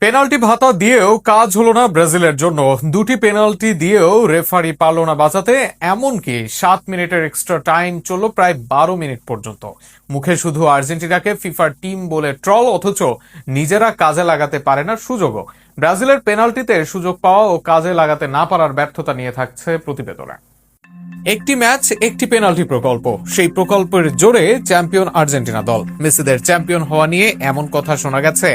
Penalty ভাতা দিয়েও কাজ হলো না ব্রাজিলের জন্য। দুটি পেনাল্টি দিয়েও রেফারি পারল না বাঁচাতে। এমনকি 7 মিনিটের এক্সট্রা টাইম চলল প্রায় 12 মিনিট পর্যন্ত। মুখে শুধু আর্জেন্টিনাকে ফিফার টিম বলে ট্রল, অথচ নিজেরা কাজে লাগাতে পারে না সুযোগও। ব্রাজিলের পেনাল্টিতে সুযোগ পাওয়া ও কাজে লাগাতে না পারার ব্যর্থতা নিয়ে থাকছে প্রতিবেদনে। একটি ম্যাচ একটি পেনাল্টি প্রকল্প, সেই প্রকল্পের জোরে চ্যাম্পিয়ন আর্জেন্টিনা দল। মেসিদের চ্যাম্পিয়ন হওয়া নিয়ে এমন কথা শোনা গেছে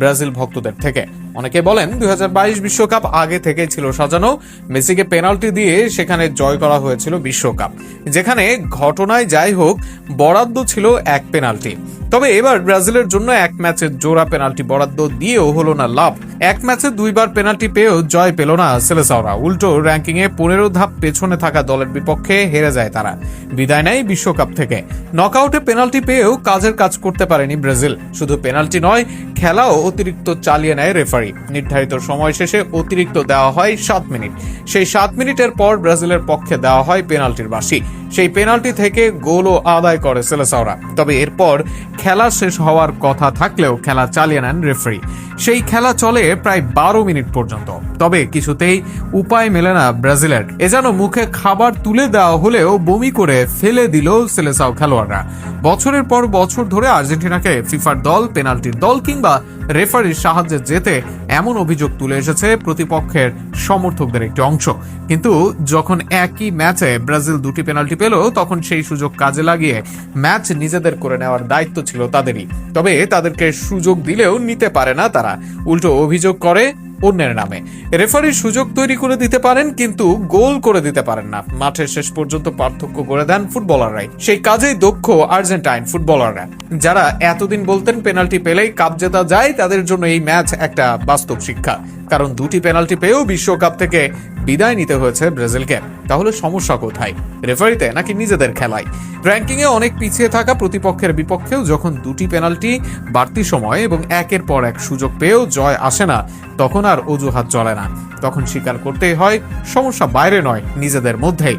ব্রাজিল ভক্তদের থেকে। অনেকে বলেন 2022 বিশ্বকাপ আগে থেকে ছিল সাজানো। মেসিকে পেনাল্টি দিয়ে সেখানে জয় করা হয়েছিল বিশ্বকাপ, যেখানে ঘটনায় যাই হোক বরাদ্দ ছিল এক পেনাল্টি। তবে এবার ব্রাজিলের জন্য এক ম্যাচের জোড়া পেনাল্টি বরাদ্দ দিয়েও হলো না লাভ। এক ম্যাচে দুইবার পেনাল্টি পেয়েও জয় পেল না সেলেসাওরা। উল্টো র্যাঙ্কিং এ 15 ধাপ পেছনে থাকা দলের বিপক্ষে হেরে যায় তারা, বিদায় নেয় বিশ্বকাপ থেকে। নকআউটে পেনাল্টি পেয়েও কাজের কাজ করতে পারেনি ব্রাজিল। শুধু পেনাল্টি নয়, খেলাও অতিরিক্ত চালিয়ে নেয় রেফারি। নির্ধারিত সময় শেষে অতিরিক্ত দেওয়া হয় 7 মিনিট। সেই 7 মিনিটের পর ব্রাজিলের পক্ষে দেওয়া হয় পেনাল্টির বাঁশি। সেই পেনাল্টি থেকে গোলও আদায় করে সেলেসাওরা। তবে এরপর খেলা শেষ হওয়ার কথা থাকলেও খেলা চালিয়ে নেন রেফারি। সেই খেলা চলে প্রায় 12 মিনিট পর্যন্ত। তবে কিছুতেই উপায় মেলে না ব্রাজিলের। এ যেন মুখে খাবার তুলে দেওয়া হলেও বমি করে ফেলে দিল সেলেসাও খেলোয়াড়রা। বছরের পর বছর ধরে আর্জেন্টিনাকে ফিফার দল, পেনাল্টির দল কিংবা রেফারির সাহায্যে যেতে এমন অভিযোগ তুলে এসেছে প্রতিপক্ষের সমর্থকদের একটি অংশ। কিন্তু যখন একই ম্যাচে ব্রাজিল দুটি পেনাল্টি পেল, তখন সেই সুযোগ কাজে লাগিয়ে ম্যাচ নিজেদের করে নেওয়ার দায়িত্ব ছিল তাদেরই। তবে তাদেরকে সুযোগ দিলেও নিতে পারে না তারা, উল্টো অভিযোগ করে অন্যের নামে। রেফারি সুযোগ তৈরি করে দিতে পারেন, কিন্তু গোল করে দিতে পারেন না। মাঠের শেষ পর্যন্ত পার্থক্য করে দেন ফুটবলাররাই। সেই কাজেই দক্ষ আর্জেন্টাইন ফুটবলাররা, যারা এতদিন বলতেন পেনাল্টি পেলেই কাপ জেতা যায়, তাদের জন্য এই ম্যাচ একটা বাস্তব শিক্ষা। কারণ দুটি পেনাল্টি পেয়েও বিশ্বকাপ থেকে বিদায় নিতে হয়েছে ব্রাজিলকে। তাহলে সমস্যা কোথায়? রেফারিতে নাকি নিজেদের খেলায়? র্যাঙ্কিং এ অনেক পিছিয়ে থাকা প্রতিপক্ষের বিপক্ষেও যখন দুটি পেনাল্টি, বাড়তি সময় এবং একের পর এক সুযোগ পেয়েও জয় আসে না, তখন আর অজুহাত চলে না। তখন স্বীকার করতেই হয় সমস্যা বাইরে নয়, নিজেদের মধ্যেই।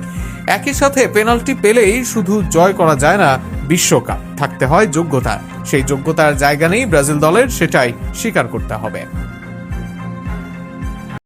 একই সাথে পেনাল্টি পেলেই শুধু জয় করা যায় না, বিশ্বকাপ থাকতে হয় যোগ্যতা। সেই যোগ্যতার জায়গা নেই ব্রাজিল দলের, সেটাই স্বীকার করতে হবে।